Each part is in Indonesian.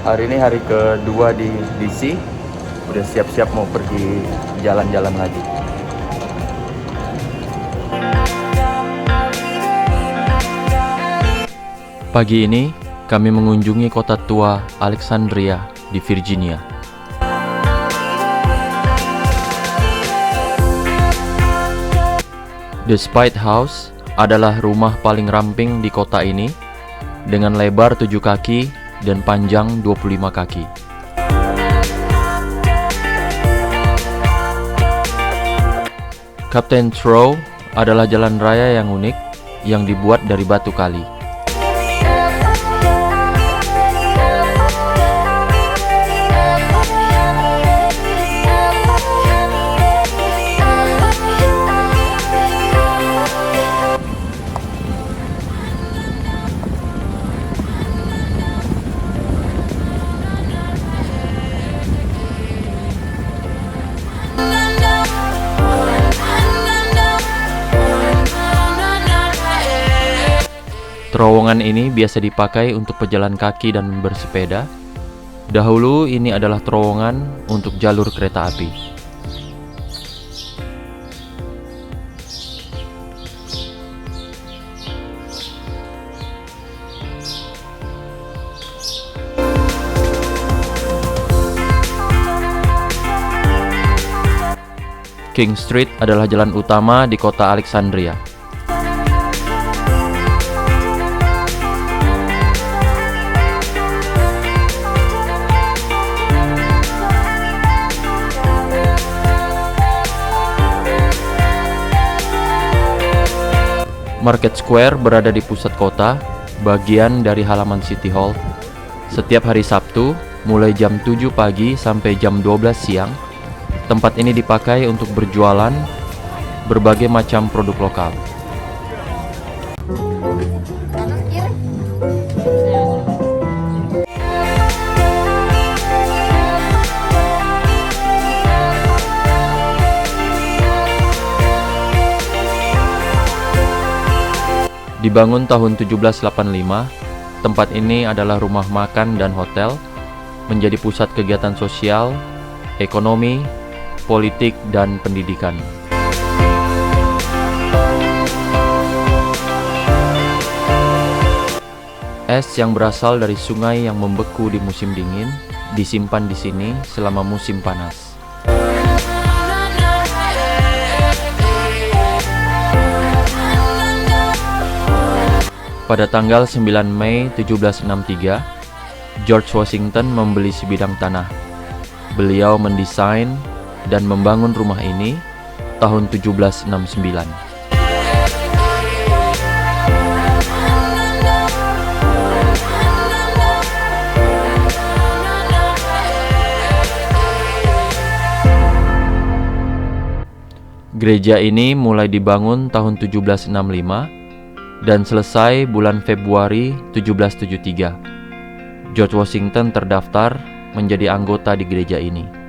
Hari ini hari kedua di DC. Udah siap-siap mau pergi jalan-jalan lagi. Pagi ini kami mengunjungi kota tua Alexandria di Virginia. The Spite House adalah rumah paling ramping di kota ini dengan lebar 7 kaki dan panjang 25 kaki. Captain Row adalah jalan raya yang unik yang dibuat dari batu kali. Terowongan ini biasa dipakai untuk pejalan kaki dan bersepeda. Dahulu ini adalah terowongan untuk jalur kereta api. King Street adalah jalan utama di kota Alexandria. Market Square berada di pusat kota, bagian dari halaman City Hall. Setiap hari Sabtu, mulai jam 7 pagi sampai jam 12 siang, tempat ini dipakai untuk berjualan berbagai macam produk lokal. Dibangun tahun 1785, tempat ini adalah rumah makan dan hotel, menjadi pusat kegiatan sosial, ekonomi, politik, dan pendidikan. Es yang berasal dari sungai yang membeku di musim dingin disimpan di sini selama musim panas. Pada tanggal 9 Mei 1763, George Washington membeli sebidang tanah. Beliau mendesain dan membangun rumah ini tahun 1769. Gereja ini mulai dibangun tahun 1765 dan selesai bulan Februari 1773. George Washington terdaftar menjadi anggota di gereja ini.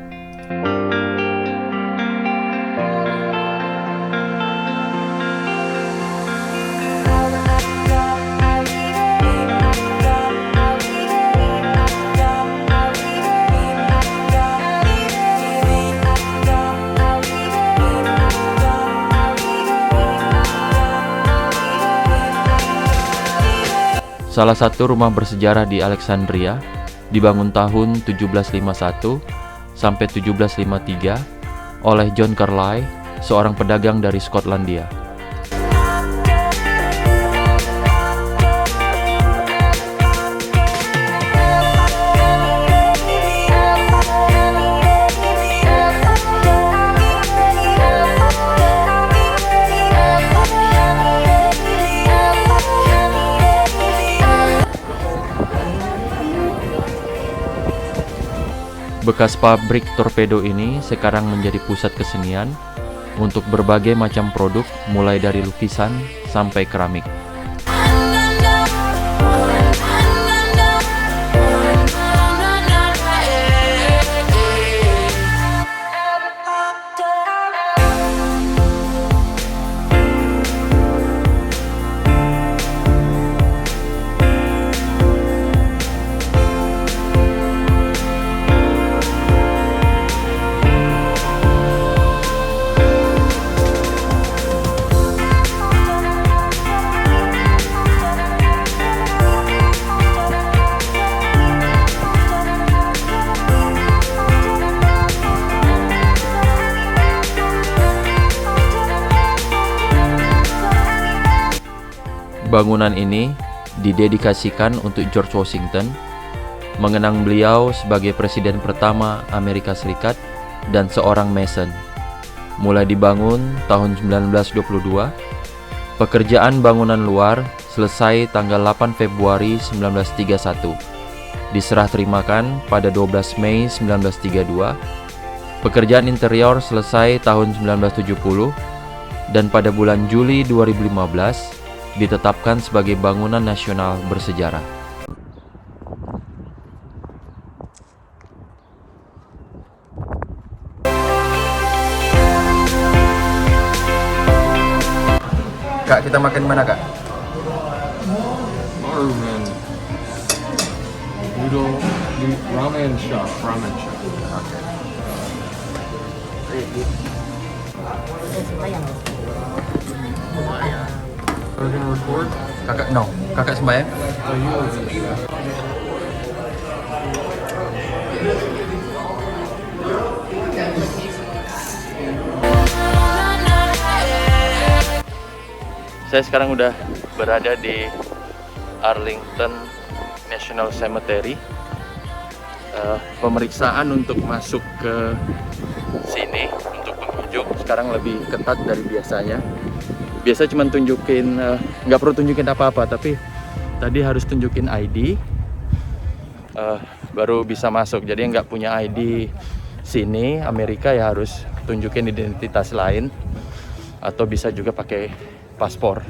Salah satu rumah bersejarah di Alexandria dibangun tahun 1751 sampai 1753 oleh John Carlyle, seorang pedagang dari Skotlandia. Bekas pabrik torpedo ini sekarang menjadi pusat kesenian untuk berbagai macam produk mulai dari lukisan sampai keramik. Bangunan ini didedikasikan untuk George Washington, mengenang beliau sebagai presiden pertama Amerika Serikat dan seorang Mason. Mulai dibangun tahun 1922, pekerjaan bangunan luar selesai tanggal 8 Februari 1931. Diserah terimakan pada 12 Mei 1932. Pekerjaan interior selesai tahun 1970 dan pada bulan Juli 2015 ditetapkan sebagai bangunan nasional bersejarah. Kak, kita makan di mana, Kak? Ramen. Noodle, ramen shop. Oke. Are we gonna record? Kakak, no. Kakak sembahyang? Oh, you will. Saya sekarang udah berada di Arlington National Cemetery. Pemeriksaan untuk masuk ke sini untuk pengunjung sekarang lebih ketat dari biasanya. Biasa cuma tunjukin, nggak perlu tunjukin apa-apa, tapi tadi harus tunjukin ID baru bisa masuk. Jadi nggak punya ID sini Amerika ya harus tunjukin identitas lain, atau bisa juga pakai paspor.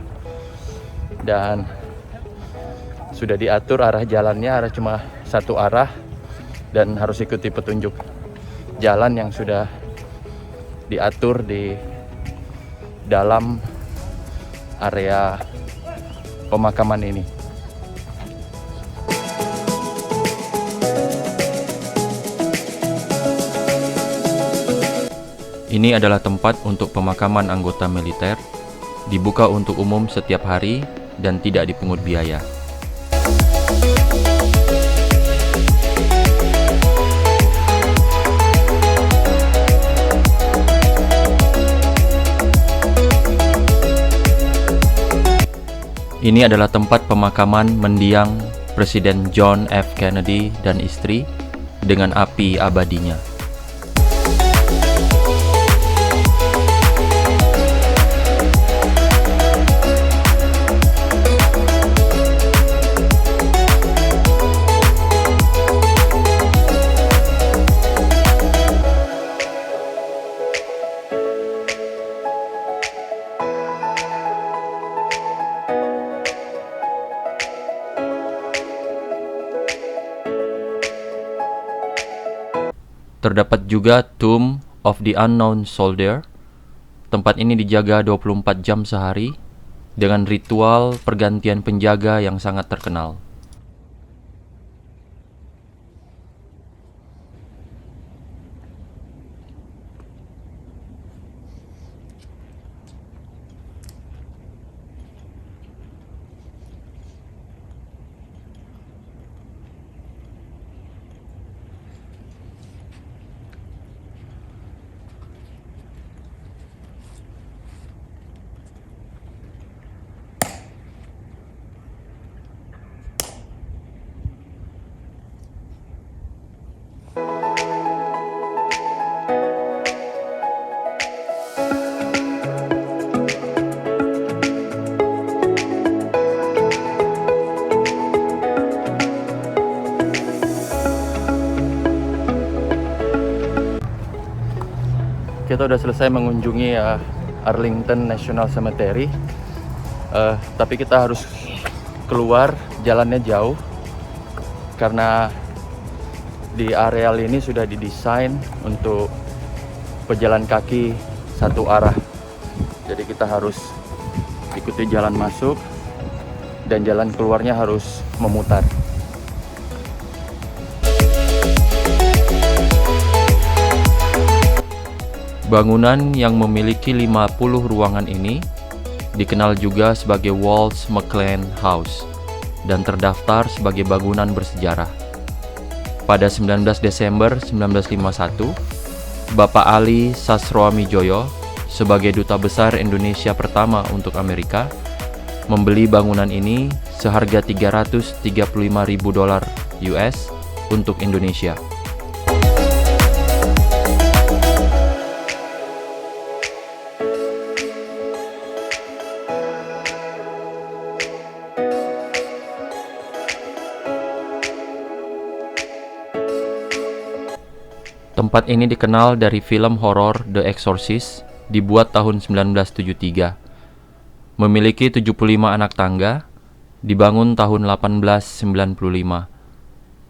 Dan sudah diatur arah jalannya, arah cuma satu arah, dan harus ikuti petunjuk jalan yang sudah diatur di dalam area pemakaman ini. Ini adalah tempat untuk pemakaman anggota militer, dibuka untuk umum setiap hari dan tidak dipungut biaya. Ini adalah tempat pemakaman mendiang Presiden John F. Kennedy dan istri dengan api abadinya. Terdapat juga Tomb of the Unknown Soldier. Tempat ini dijaga 24 jam sehari dengan ritual pergantian penjaga yang sangat terkenal. Kita udah selesai mengunjungi Arlington National Cemetery, tapi kita harus keluar, jalannya jauh karena di areal ini sudah didesain untuk pejalan kaki satu arah. Jadi kita harus ikuti jalan masuk dan jalan keluarnya harus memutar. Bangunan yang memiliki 50 ruangan ini dikenal juga sebagai Walls McLean House dan terdaftar sebagai bangunan bersejarah. Pada 19 Desember 1951, Bapak Ali Sastroamidjojo sebagai Duta Besar Indonesia pertama untuk Amerika membeli bangunan ini seharga $335.000 US untuk Indonesia. Tempat ini dikenal dari film horor The Exorcist, dibuat tahun 1973. Memiliki 75 anak tangga, dibangun tahun 1895.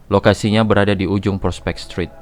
Lokasinya berada di ujung Prospect Street.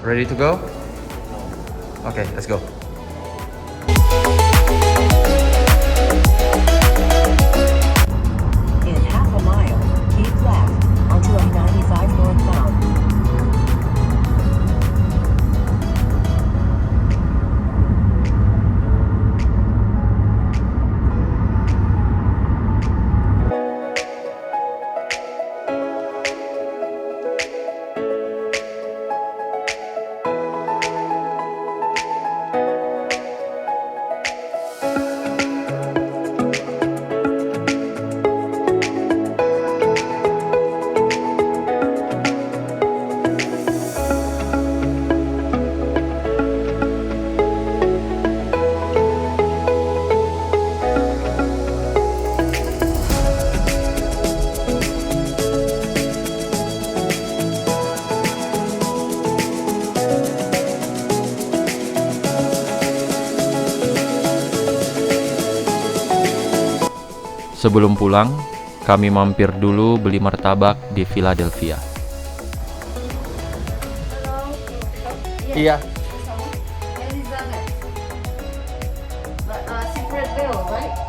Ready to go? Okay, let's go. In half a mile, keep left onto I-95 northbound. Sebelum pulang, kami mampir dulu beli martabak di Philadelphia. Iya. Secret bill, right?